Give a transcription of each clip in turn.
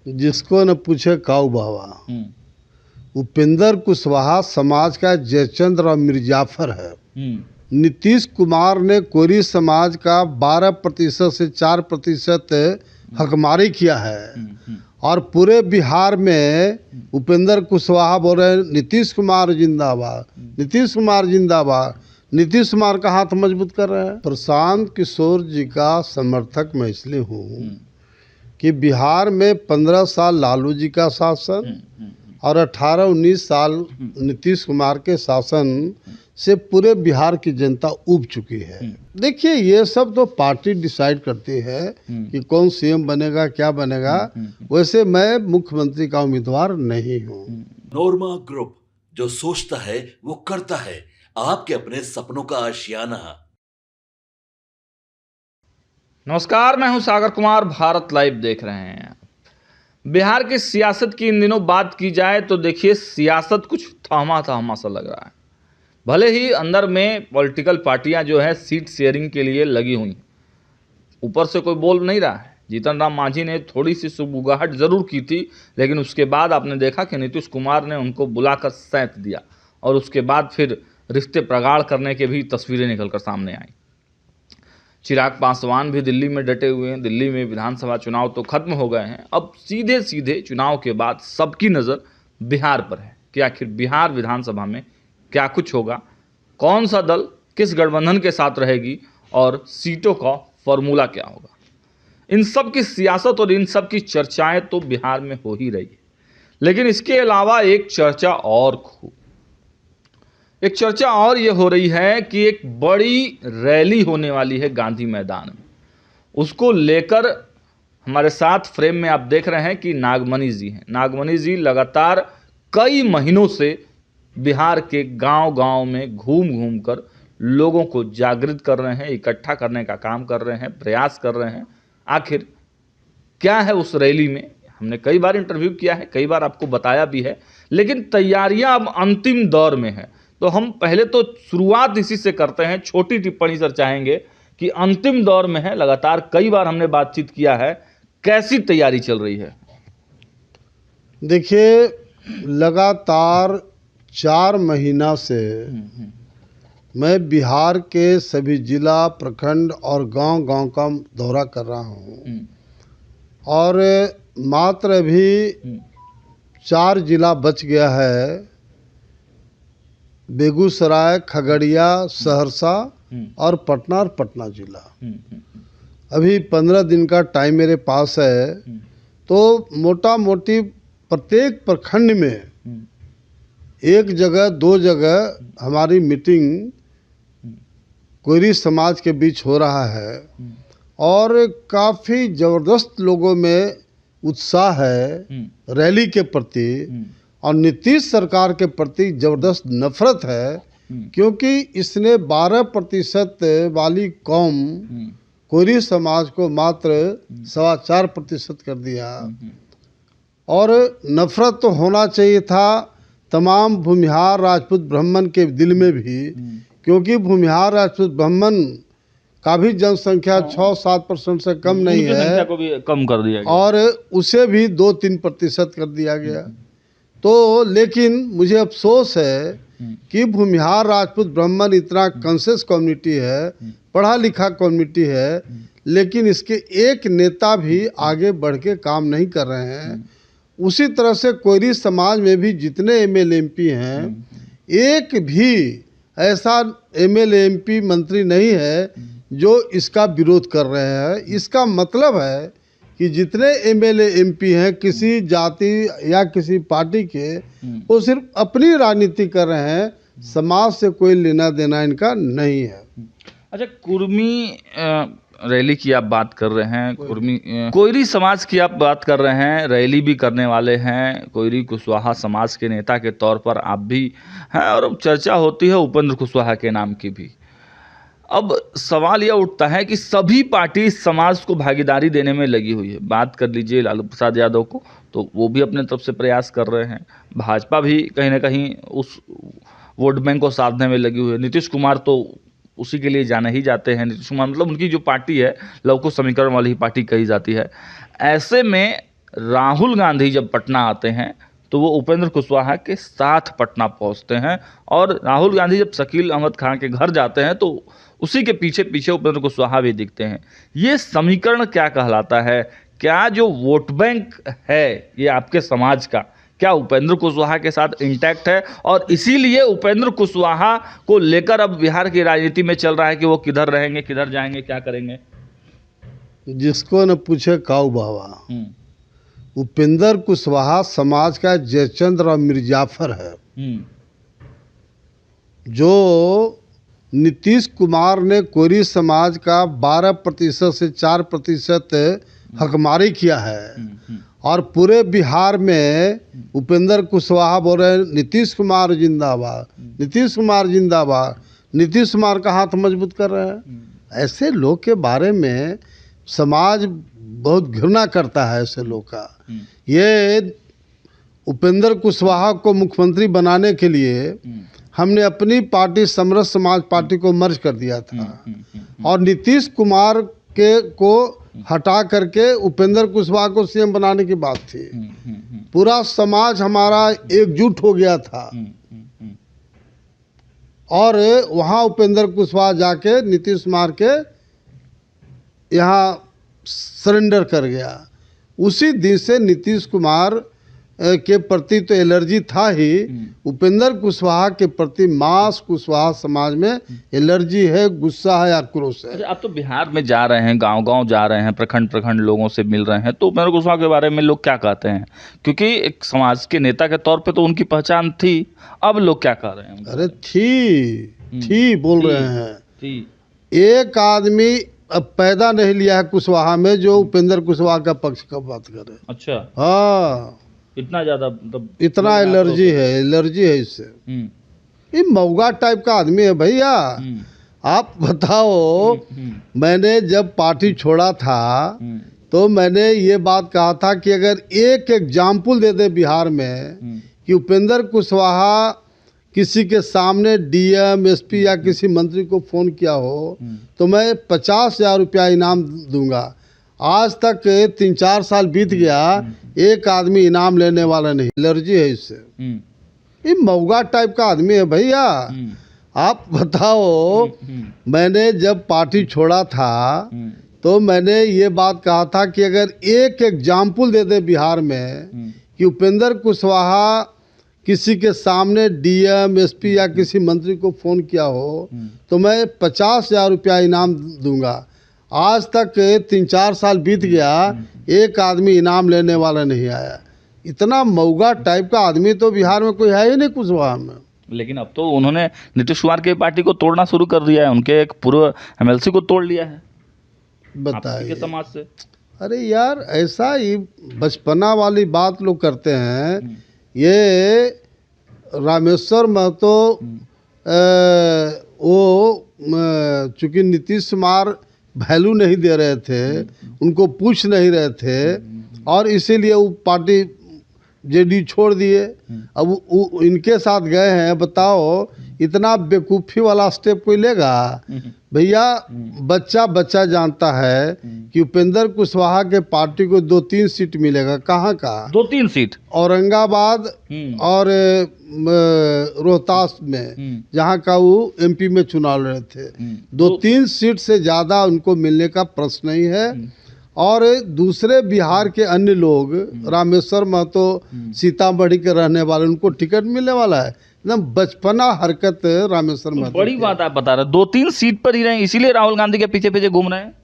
जिसको न पूछे काऊ बाबा। उपेंद्र कुशवाहा समाज का जयचंद्र और मिर्जाफर है। नीतीश कुमार ने कोरी समाज का 12% से 4% हकमारी किया है और पूरे बिहार में उपेंद्र कुशवाहा बोल रहे हैं नीतीश कुमार जिंदाबाद, नीतीश कुमार जिंदाबाद। नीतीश कुमार का हाथ मजबूत कर रहे हैं। प्रशांत किशोर जी का समर्थक मैं इसलिए हूँ कि बिहार में 15 साल लालू जी का शासन और 18-19 साल नीतीश कुमार के शासन से पूरे बिहार की जनता उब चुकी है। देखिए, ये सब तो पार्टी डिसाइड करती है कि कौन सीएम बनेगा, क्या बनेगा। वैसे मैं मुख्यमंत्री का उम्मीदवार नहीं हूँ। नोरमा ग्रुप, जो सोचता है वो करता है। आपके अपने सपनों का आशियाना। नमस्कार, मैं हूं सागर कुमार। भारत लाइव देख रहे हैं। बिहार की सियासत की इन दिनों बात की जाए तो देखिए, सियासत कुछ थामा थामा सा लग रहा है। भले ही अंदर में पॉलिटिकल पार्टियां जो है सीट शेयरिंग के लिए लगी हुई, ऊपर से कोई बोल नहीं रहा है। जीतन राम मांझी ने थोड़ी सी सुगबुगाहट जरूर की थी, लेकिन उसके बाद आपने देखा कि नीतीश कुमार ने उनको बुलाकर सैंत दिया और उसके बाद फिर रिश्ते प्रगाढ़ करने के भी तस्वीरें निकलकर सामने आई। चिराग पासवान भी दिल्ली में डटे हुए हैं। दिल्ली में विधानसभा चुनाव तो खत्म हो गए हैं। अब सीधे सीधे चुनाव के बाद सबकी नज़र बिहार पर है कि आखिर बिहार विधानसभा में क्या कुछ होगा, कौन सा दल किस गठबंधन के साथ रहेगी और सीटों का फॉर्मूला क्या होगा। इन सब की सियासत और इन सब की चर्चाएं तो बिहार में हो ही रही है, लेकिन इसके अलावा एक चर्चा और ये हो रही है कि एक बड़ी रैली होने वाली है गांधी मैदान में। उसको लेकर हमारे साथ फ्रेम में आप देख रहे हैं कि नागमणि जी हैं। नागमणि जी लगातार कई महीनों से बिहार के गांव-गांव में घूम कर लोगों को जागृत कर रहे हैं, इकट्ठा करने का काम कर रहे हैं, प्रयास कर रहे हैं। आखिर क्या है उस रैली में, हमने कई बार इंटरव्यू किया है, कई बार आपको बताया भी है, लेकिन तैयारियां अब अंतिम दौर में है। तो हम पहले तो शुरुआत इसी से करते हैं। छोटी टिप्पणी सर चाहेंगे कि अंतिम दौर में है, लगातार कई बार हमने बातचीत किया है, कैसी तैयारी चल रही है? देखिए, लगातार 4 महीना से मैं बिहार के सभी जिला, प्रखंड और गांव-गांव का दौरा कर रहा हूं और मात्र अभी 4 जिला बच गया है, बेगूसराय, खगड़िया, सहरसा और पटना जिला। अभी 15 दिन का टाइम मेरे पास है। तो मोटा मोटी प्रत्येक प्रखंड में 1 जगह 2 जगह हमारी मीटिंग कोरी समाज के बीच हो रहा है और काफ़ी ज़बरदस्त लोगों में उत्साह है रैली के प्रति और नीतीश सरकार के प्रति ज़बरदस्त नफरत है, क्योंकि इसने 12% वाली कौम कोरी समाज को मात्र 4.25% कर दिया। और नफरत तो होना चाहिए था तमाम भूमिहार राजपूत ब्राह्मण के दिल में भी, क्योंकि भूमिहार राजपूत ब्राह्मण का भी जनसंख्या 6-7% से कम नहीं है, संख्या को भी कम कर दिया गया और उसे भी 2-3% कर दिया गया। तो लेकिन मुझे अफसोस है कि भूमिहार राजपूत ब्राह्मण इतना कॉन्शियस कम्युनिटी है, पढ़ा लिखा कम्युनिटी है, लेकिन इसके एक नेता भी आगे बढ़ के काम नहीं कर रहे हैं। उसी तरह से कोयरी समाज में भी जितने एमएलए एमपी हैं, एक भी ऐसा एमएलए एमपी मंत्री नहीं है जो इसका विरोध कर रहे हैं। इसका मतलब है कि जितने एमएलए एमपी हैं किसी जाति या किसी पार्टी के, वो सिर्फ अपनी राजनीति कर रहे हैं, समाज से कोई लेना देना इनका नहीं है। अच्छा, कुर्मी रैली की आप बात कर रहे हैं, कोयरी समाज की आप बात कर रहे हैं, रैली भी करने वाले हैं। कोयरी कुशवाहा समाज के नेता के तौर पर आप भी हैं और चर्चा होती है उपेंद्र कुशवाहा के नाम की भी। अब सवाल यह उठता है कि सभी पार्टी समाज को भागीदारी देने में लगी हुई है। बात कर लीजिए लालू प्रसाद यादव को, तो वो भी अपने तरफ से प्रयास कर रहे हैं। भाजपा भी कहीं ना कहीं उस वोट बैंक को साधने में लगी हुई है। नीतीश कुमार तो उसी के लिए जाने ही जाते हैं। नीतीश कुमार मतलब उनकी जो पार्टी है लवकुश समीकरण वाली ही पार्टी कही जाती है। ऐसे में राहुल गांधी जब पटना आते हैं तो वो उपेंद्र कुशवाहा के साथ पटना पहुंचते हैं, और राहुल गांधी जब शकील अहमद खान के घर जाते हैं तो उसी के पीछे पीछे उपेंद्र कुशवाहा भी दिखते हैं। ये समीकरण क्या कहलाता है? क्या जो वोट बैंक है ये आपके समाज का, क्या उपेंद्र कुशवाहा के साथ इंटैक्ट है, और इसीलिए उपेंद्र कुशवाहा को लेकर अब बिहार की राजनीति में चल रहा है कि वो किधर रहेंगे, किधर जाएंगे, क्या करेंगे? जिसको न पूछे काऊ बाबा, उपेंद्र कुशवाहा समाज का जयचंद्र और मिर्जाफर है। जो नीतीश कुमार ने कोरी समाज का 12% से 4% हकमारी किया है, और पूरे बिहार में उपेंद्र कुशवाहा बोल रहे हैं नीतीश कुमार जिंदाबाद, नीतीश कुमार जिंदाबाद, नीतीश कुमार का हाथ मजबूत कर रहे हैं। ऐसे लोग के बारे में समाज बहुत घृणा करता है। ऐसे लोग का ये उपेंद्र कुशवाहा को मुख्यमंत्री बनाने के लिए हमने अपनी पार्टी समरस समाज पार्टी को मर्ज कर दिया था, और नीतीश कुमार के को हटा करके उपेंद्र कुशवाहा को सीएम बनाने की बात थी। पूरा समाज हमारा एकजुट हो गया था, और वहाँ उपेंद्र कुशवाहा जाके नीतीश कुमार के यहाँ सरेंडर कर गया। उसी दिन से नीतीश कुमार के प्रति तो एलर्जी था ही, उपेंद्र कुशवाहा के प्रति मास कुशवाहा समाज में एलर्जी है, गुस्सा है, आक्रोश है। आप तो बिहार में जा रहे हैं, गांव-गांव जा रहे हैं, प्रखंड प्रखंड लोगों से मिल रहे हैं, तो उपेंद्र कुशवाहा के बारे में लोग क्या कहते हैं? क्योंकि एक समाज के नेता के तौर पे तो उनकी पहचान थी, अब लोग क्या कह रहे हैं? अरे थी बोल रहे हैं। एक आदमी अब पैदा नहीं लिया है कुशवाहा में जो उपेंद्र कुशवाहा का पक्ष का बात करे। अच्छा, हाँ, इतना ज्यादा मतलब इतना एलर्जी है इससे। ये मऊगा टाइप का आदमी है भैया। आप बताओ, मैंने जब पार्टी छोड़ा था तो मैंने ये बात कहा था कि अगर एक एग्जाम्पल दे दे बिहार में कि उपेंद्र कुशवाहा किसी के सामने डीएम एसपी या किसी मंत्री को फ़ोन किया हो तो मैं 50,000 रुपया इनाम दूंगा। आज तक 3-4 साल बीत गया, एक आदमी इनाम लेने वाला नहीं। एलर्जी है इससे। ये मऊगा टाइप का आदमी है भैया। आप बताओ, मैंने जब पार्टी छोड़ा था तो मैंने ये बात कहा था कि अगर एक एग्जाम्पल दे दे बिहार में कि उपेंद्र कुशवाहा किसी के सामने डीएम एसपी या किसी मंत्री को फ़ोन किया हो तो मैं 50,000 रुपया इनाम दूंगा। आज तक 3-4 साल बीत गया, एक आदमी इनाम लेने वाला नहीं आया। इतना मऊगा टाइप का आदमी तो बिहार में कोई है ही नहीं कुशवाहा में। लेकिन अब तो उन्होंने नीतीश कुमार की पार्टी को तोड़ना शुरू कर दिया है, उनके एक पूर्व एमएलसी को तोड़ लिया है। बताइए समाज से। अरे यार, ऐसा ही बचपना वाली बात लोग करते हैं। ये रामेश्वर महतो वो चूँकि नीतीश कुमार वैल्यू नहीं दे रहे थे, उनको पूछ नहीं रहे थे, और इसीलिए वो पार्टी जेडी छोड़ दिए। अब इनके साथ गए हैं। बताओ, इतना बेवकूफ़ी वाला स्टेप कोई लेगा? भैया, बच्चा जानता है कि उपेंद्र कुशवाहा के पार्टी को 2-3 सीट मिलेगा। कहाँ का? 2-3 सीट औरंगाबाद और रोहतास में, जहाँ का वो एमपी में चुनाव लड़े थे। 2-3 सीट से ज़्यादा उनको मिलने का प्रश्न नहीं है। और दूसरे बिहार के अन्य लोग, रामेश्वर महतो सीतामढ़ी के रहने वाले, उनको टिकट मिलने वाला है। एकदम बचपना हरकत रामेश्वर महतो। बड़ी बात आप बता रहे हैं, 2-3 सीट पर ही रहे, इसीलिए राहुल गांधी के पीछे पीछे घूम रहे हैं।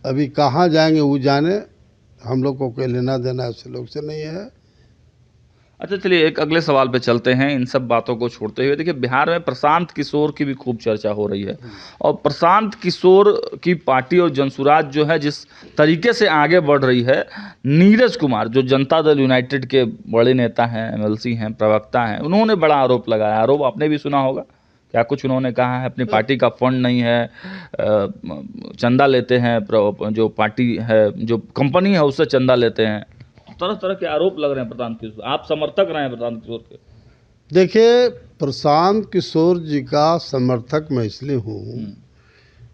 अभी कहाँ जाएंगे वो जाने, हम लोग को कोई लेना देना ऐसे लोग से नहीं है। अच्छा, चलिए एक अगले सवाल पे चलते हैं। इन सब बातों को छोड़ते हुए देखिए, बिहार में प्रशांत किशोर की भी खूब चर्चा हो रही है, और प्रशांत किशोर की पार्टी और जनसुराज जो है जिस तरीके से आगे बढ़ रही है, नीरज कुमार जो जनता दल यूनाइटेड के बड़े नेता हैं, एमएलसी हैं, प्रवक्ता हैं, उन्होंने बड़ा आरोप लगाया। आरोप आपने भी सुना होगा। क्या कुछ उन्होंने कहा है? अपनी पार्टी का फंड नहीं है, चंदा लेते हैं, जो पार्टी है, जो कंपनी है, उससे चंदा लेते हैं। तरह तरह के आरोप लग रहे हैं प्रशांत किशोर। आप समर्थक रहे हैं प्रशांत किशोर के? देखिए, प्रशांत किशोर जी का समर्थक मैं इसलिए हूँ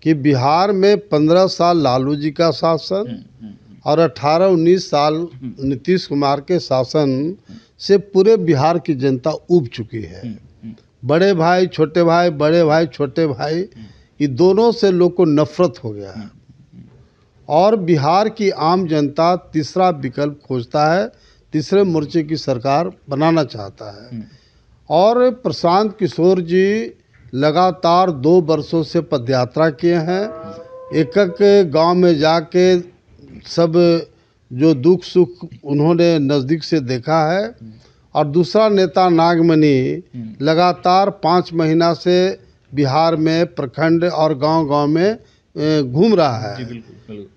कि बिहार में 15 साल लालू जी का शासन और 18-19 साल नीतीश कुमार के शासन से पूरे बिहार की जनता ऊब चुकी है। बड़े भाई छोटे भाई, बड़े भाई छोटे भाई, ये दोनों से लोग को नफरत हो गया है। और बिहार की आम जनता तीसरा विकल्प खोजता है, तीसरे मोर्चे की सरकार बनाना चाहता है। और प्रशांत किशोर जी लगातार 2 वर्षों से पदयात्रा किए हैं, एक एक गांव में जाके सब जो दुख सुख उन्होंने नज़दीक से देखा है। और दूसरा नेता नागमणि लगातार 5 महीना से बिहार में प्रखंड और गांव-गांव में घूम रहा है।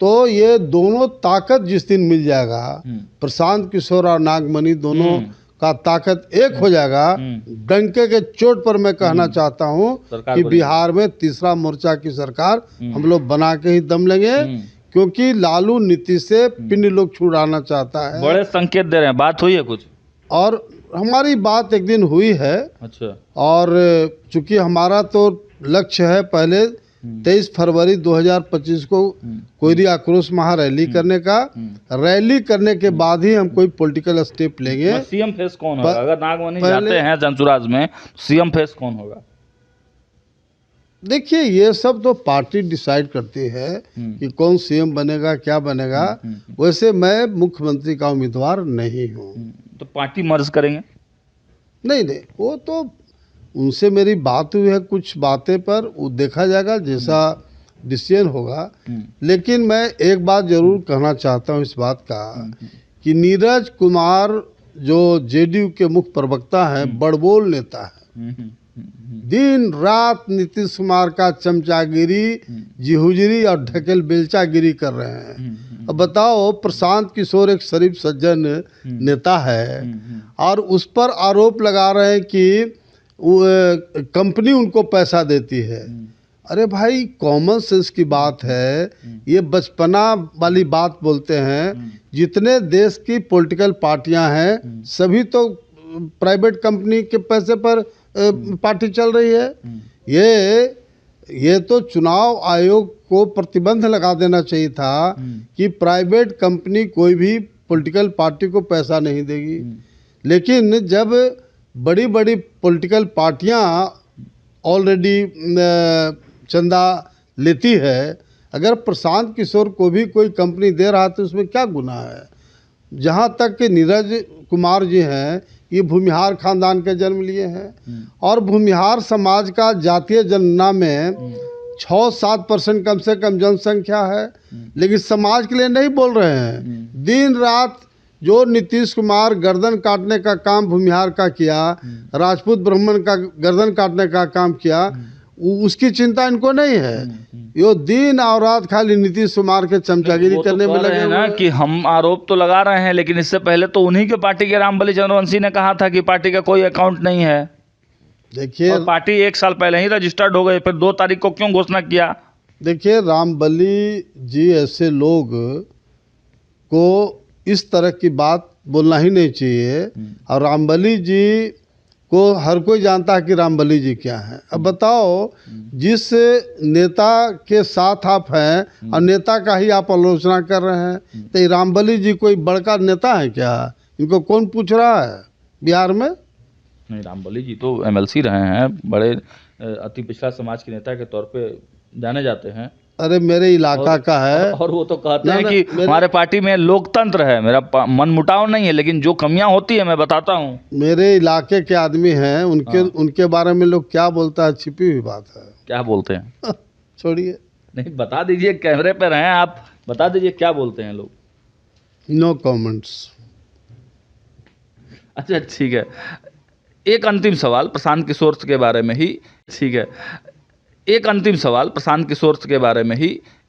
तो ये दोनों ताकत जिस दिन मिल जाएगा, प्रशांत किशोर और नागमणि दोनों का ताकत एक हो जाएगा, डंके के चोट पर मैं कहना चाहता हूँ कि बिहार में तीसरा मोर्चा की सरकार हम लोग बना के ही दम लेंगे, क्योंकि लालू नीति से पिंड लोग छुड़ाना चाहता है। बड़े संकेत दे रहे हैं, बात हुई है कुछ? और हमारी बात एक दिन हुई है। अच्छा। और चूंकि हमारा तो लक्ष्य है पहले 23 फरवरी 2025 को कोयरी आक्रोश महारैली करने का। रैली करने के बाद ही हम कोई पॉलिटिकल स्टेप लेंगे। सीएम फेस कौन होगा? अगर नागमणि जाते हैं जनसुराज में, सीएम फेस कौन होगा? देखिए, ये सब तो पार्टी डिसाइड करती है कि कौन सीएम बनेगा, क्या बनेगा। वैसे मैं मुख्यमंत्री का उम्मीदवार नहीं हूँ। तो पार्टी मर्ज करेंगे? नहीं, वो तो उनसे मेरी बात हुई है कुछ बातें पर, वो देखा जाएगा जैसा डिसीजन होगा। लेकिन मैं एक बात जरूर कहना चाहता हूँ इस बात का कि नीरज कुमार जो जेडीयू के मुख्य प्रवक्ता हैं, बड़बोल नेता है, दिन रात नीतीश कुमार का चमचागिरी, जिहुजरी और ढकेल बेलचागिरी कर रहे हैं। अब बताओ, प्रशांत किशोर एक शरीफ सज्जन नेता है और उस पर आरोप लगा रहे हैं कि कंपनी उनको पैसा देती है। अरे भाई, कॉमन सेंस की बात है, ये बचपना वाली बात बोलते हैं। जितने देश की पॉलिटिकल पार्टियां हैं, सभी तो प्राइवेट कंपनी के पैसे पर पार्टी चल रही है। ये तो चुनाव आयोग को प्रतिबंध लगा देना चाहिए था कि प्राइवेट कंपनी कोई भी पॉलिटिकल पार्टी को पैसा नहीं देगी। लेकिन जब बड़ी बड़ी पॉलिटिकल पार्टियां ऑलरेडी चंदा लेती है, अगर प्रशांत किशोर को भी कोई कंपनी दे रहा है तो उसमें क्या गुनाह है? जहाँ तक कि नीरज कुमार जी हैं, ये भूमिहार खानदान के जन्म लिए हैं और भूमिहार समाज का जातीय जनगणना में 6-7% कम से कम जनसंख्या है, लेकिन समाज के लिए नहीं बोल रहे हैं। दिन रात जो नीतीश कुमार गर्दन काटने का काम भूमिहार का किया, राजपूत ब्राह्मण का गर्दन काटने का काम किया, उसकी चिंता इनको नहीं है। ये दिन और रात खाली नीतीश कुमार के चमचागिरी करने में लगे ना कि हम आरोप तो लगा रहे हैं, लेकिन इससे पहले तो उन्हीं के पार्टी के रामबली चंद्रवंशी ने कहा था कि पार्टी का कोई अकाउंट नहीं है। देखिए, पार्टी 1 साल पहले ही रजिस्टर्ड हो गई, फिर 2 तारीख को क्यों घोषणा किया? देखिए, रामबली जी ऐसे लोग को इस तरह की बात बोलना ही नहीं चाहिए। और रामबली जी को हर कोई जानता है कि रामबली जी क्या है। अब बताओ, जिस नेता के साथ आप हैं और नेता का ही आप आलोचना कर रहे हैं, तो ये रामबली जी कोई बड़का नेता है क्या? इनको कौन पूछ रहा है बिहार में? नहीं, रामबली जी तो एमएलसी रहे हैं, बड़े अति पिछड़ा समाज के नेता के तौर पे जाने जाते हैं। अरे मेरे इलाका का है। और वो तो कहते हैं कि हमारे पार्टी में लोकतंत्र है, मेरा मनमुटाव नहीं है, लेकिन जो कमियां होती है मैं बताता हूँ। मेरे इलाके के आदमी हैं, उनके बारे में लोग क्या बोलता है, छिपी हुई बात है। क्या बोलते हैं? छोड़िए, नहीं बता दीजिए, कैमरे पर हैं आप, बता दीजिए क्या बोलते हैं लोग। No comments. अच्छा, ठीक है। एक अंतिम सवाल प्रशांत किशोर के बारे में ही, ठीक है, एक अंतिम सवाल प्रशांत किशोर के बारे में ही।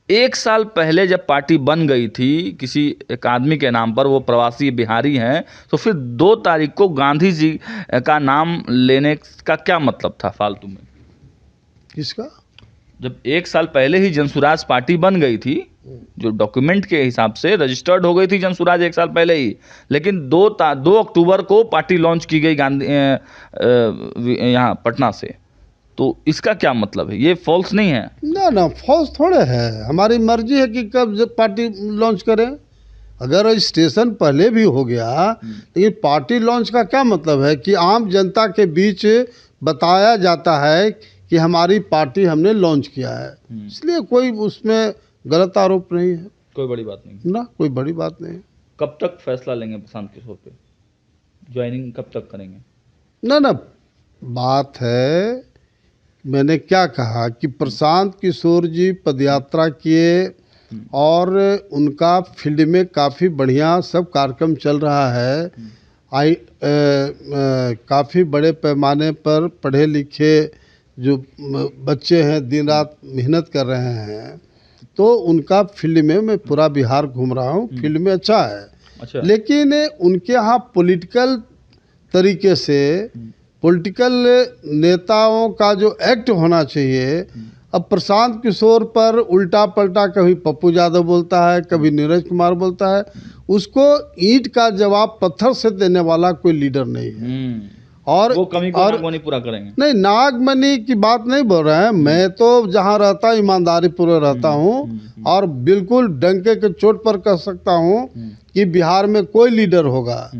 1 साल पहले जब पार्टी बन गई थी किसी एक आदमी के नाम पर, वो प्रवासी बिहारी हैं, तो फिर 2 तारीख को गांधी जी का नाम लेने का क्या मतलब था फालतू में? किसका? जब 1 साल पहले ही जनसुराज पार्टी बन गई थी, जो डॉक्यूमेंट के हिसाब से रजिस्टर्ड हो गई थी जनसुराज 1 साल पहले ही, लेकिन 2 अक्टूबर को पार्टी लॉन्च की गई गांधी यहाँ पटना से, तो इसका क्या मतलब है? ये फॉल्स नहीं है? ना, फॉल्स थोड़े है। हमारी मर्जी है कि कब जब पार्टी लॉन्च करें। अगर रजिस्ट्रेशन पहले भी हो गया, लेकिन पार्टी लॉन्च का क्या मतलब है कि आम जनता के बीच बताया जाता है कि हमारी पार्टी हमने लॉन्च किया है, इसलिए कोई उसमें गलत आरोप नहीं है। कोई बड़ी बात नहीं ना, कोई बड़ी बात नहीं। कब तक फैसला लेंगे प्रशांत किशोर पे, ज्वाइनिंग कब तक करेंगे? ना, बात है, मैंने क्या कहा कि प्रशांत किशोर जी पदयात्रा किए और उनका फील्ड में काफ़ी बढ़िया सब कार्यक्रम चल रहा है। काफ़ी बड़े पैमाने पर पढ़े लिखे जो बच्चे हैं दिन रात मेहनत कर रहे हैं, तो उनका फील्ड में मैं पूरा बिहार घूम रहा हूँ, फील्ड में अच्छा है। अच्छा। लेकिन उनके यहाँ पॉलिटिकल तरीके से पॉलिटिकल नेताओं का जो एक्ट होना चाहिए, अब प्रशांत किशोर पर उल्टा पलटा कभी पप्पू यादव बोलता है, कभी नीरज कुमार बोलता है, उसको ईंट का जवाब पत्थर से देने वाला कोई लीडर नहीं है। और वो कमी को नागमणि पूरा करेंगे। नहीं, नागमणि की बात नहीं बोल रहे हैं, मैं तो जहाँ रहता हूँ ईमानदारी पूर्वक रहता हूँ और बिल्कुल डंके के चोट पर कह सकता हूँ कि बिहार में कोई लीडर होगा।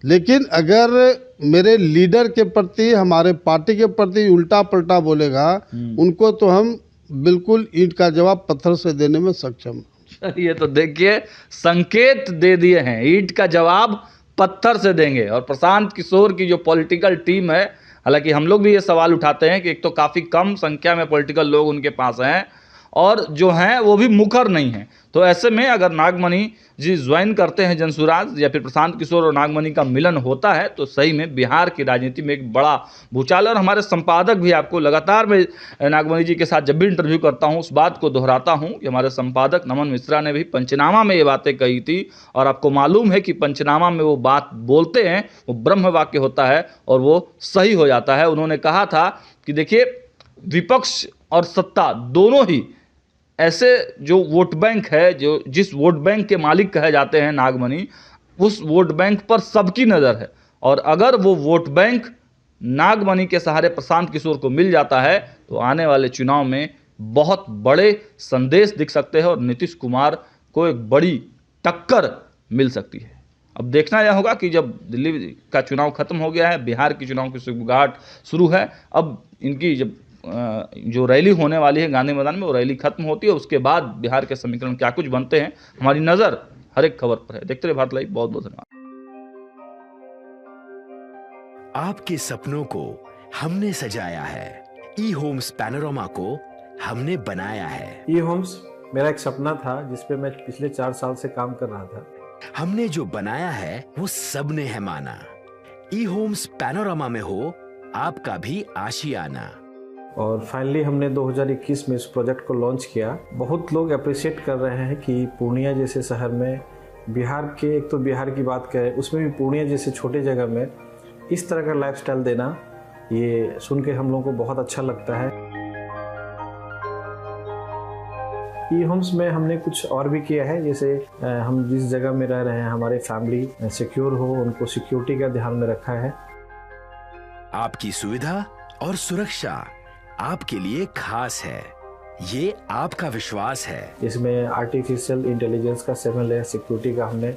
लेकिन अगर मेरे लीडर के प्रति, हमारे पार्टी के प्रति उल्टा पलटा बोलेगा, उनको तो हम बिल्कुल ईंट का जवाब पत्थर से देने में सक्षम। चलिए, तो देखिए संकेत दे दिए हैं, ईंट का जवाब पत्थर से देंगे। और प्रशांत किशोर की जो पॉलिटिकल टीम है, हालांकि हम लोग भी ये सवाल उठाते हैं कि एक तो काफ़ी कम संख्या में पॉलिटिकल लोग उनके पास हैं और जो हैं वो भी मुखर नहीं हैं। तो ऐसे में अगर नागमणि जी ज्वाइन करते हैं जनसुराज, या फिर प्रशांत किशोर और नागमणि का मिलन होता है, तो सही में बिहार की राजनीति में एक बड़ा भूचाल। और हमारे संपादक भी, आपको लगातार मैं नागमणि जी के साथ जब भी इंटरव्यू करता हूं उस बात को दोहराता हूं कि हमारे संपादक नमन मिश्रा ने भी पंचनामा में ये बातें कही थी। और आपको मालूम है कि पंचनामा में वो बात बोलते हैं वो ब्रह्म वाक्य होता है और वो सही हो जाता है। उन्होंने कहा था कि देखिए, विपक्ष और सत्ता दोनों ही ऐसे जो वोट बैंक है, जो जिस वोट बैंक के मालिक कहे जाते हैं नागमणि, उस वोट बैंक पर सबकी नज़र है। और अगर वो वोट बैंक नागमणि के सहारे प्रशांत किशोर को मिल जाता है तो आने वाले चुनाव में बहुत बड़े संदेश दिख सकते हैं और नीतीश कुमार को एक बड़ी टक्कर मिल सकती है। अब देखना यह होगा कि जब दिल्ली का चुनाव खत्म हो गया है, बिहार की चुनाव की शुरुआत शुरू है। अब इनकी जब जो रैली होने वाली है गांधी मैदान में, वो रैली खत्म होती है, उसके बाद बिहार के समीकरण क्या कुछ बनते हैं, हमारी नज़र हर एक खबर पर है। देखते रहिए भारत लाइव। बहुत बहुत धन्यवाद। आपके सपनों को हमने सजाया है, ई होम्स पैनोरमा को हमने बनाया है। ई होम्स मेरा एक सपना था जिस पे मैं पिछले 4 साल से काम कर रहा था। हमने जो बनाया है वो सबने है माना। ई होम्स पैनोरमा में हो आपका भी आशियाना। और फाइनली हमने 2021 में इस प्रोजेक्ट को लॉन्च किया। बहुत लोग अप्रिशिएट कर रहे हैं कि पूर्णिया जैसे शहर में, बिहार के, एक तो बिहार की बात करें उसमें भी पूर्णिया जैसे छोटे जगह में इस तरह का लाइफस्टाइल देना, ये सुन के हम लोगों को बहुत अच्छा लगता है। ई होम्स में हमने कुछ और भी किया है, जैसे हम जिस जगह में रह रहे हैं हमारे फैमिली सिक्योर हो, उनको सिक्योरिटी का ध्यान में रखा है। आपकी सुविधा और सुरक्षा आपके लिए खास है, ये आपका विश्वास है। इसमें आर्टिफिशियल इंटेलिजेंस का 7 लेयर सिक्योरिटी का हमने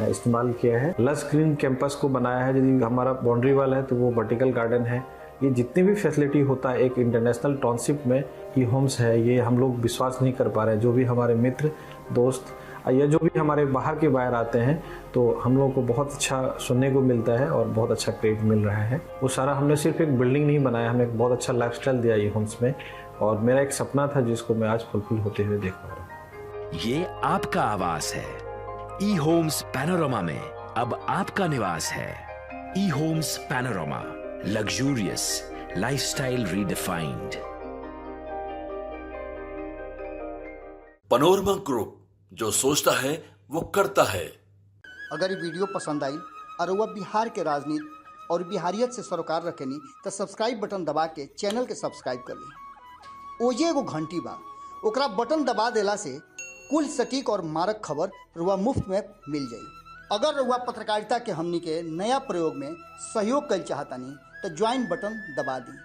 इस्तेमाल किया है। लस ग्रीन कैंपस को बनाया है। यदि हमारा बाउंड्री वाल है तो वो वर्टिकल गार्डन है। ये जितनी भी फैसिलिटी होता है एक इंटरनेशनल टाउनशिप में ई होम्स है, ये हम लोग विश्वास नहीं कर पा रहे हैं। जो भी हमारे मित्र दोस्त या जो भी हमारे बाहर के बाहर आते हैं तो हम लोगों को बहुत अच्छा सुनने को मिलता है और बहुत अच्छा क्रेडिट मिल रहा है। वो सारा हमने सिर्फ एक बिल्डिंग नहीं बनाया, हमें एक बहुत अच्छा लाइफस्टाइल दिया ई होम्स में, और मेरा एक सपना था जिसको मैं आज फुलफिल होते हुए देख पा रहा हूँ। ये आपका आवास है। ई होम्स पैनोरमा में अब आपका निवास है। E Homes Panorama, luxurious lifestyle redefined. Panorama group, जो सोचता है वो करता है। अगर ये वीडियो पसंद आई और वह बिहार के राजनीति और बिहारियत से सरोकार रखेनी तो सब्सक्राइब बटन दबा के चैनल के सब्सक्राइब कर ली। ओजे एगो घंटी बा, ओकरा बटन दबा देला से कुल सटीक और मारक खबर रुआ मुफ्त में मिल जाई। अगर रुआ पत्रकारिता के हमनी के नया प्रयोग में सहयोग कर चाहतानी तो ज्वाइन बटन दबा दी।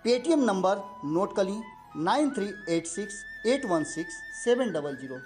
पेटीएम नंबर नोट कर ली 9386 816 700।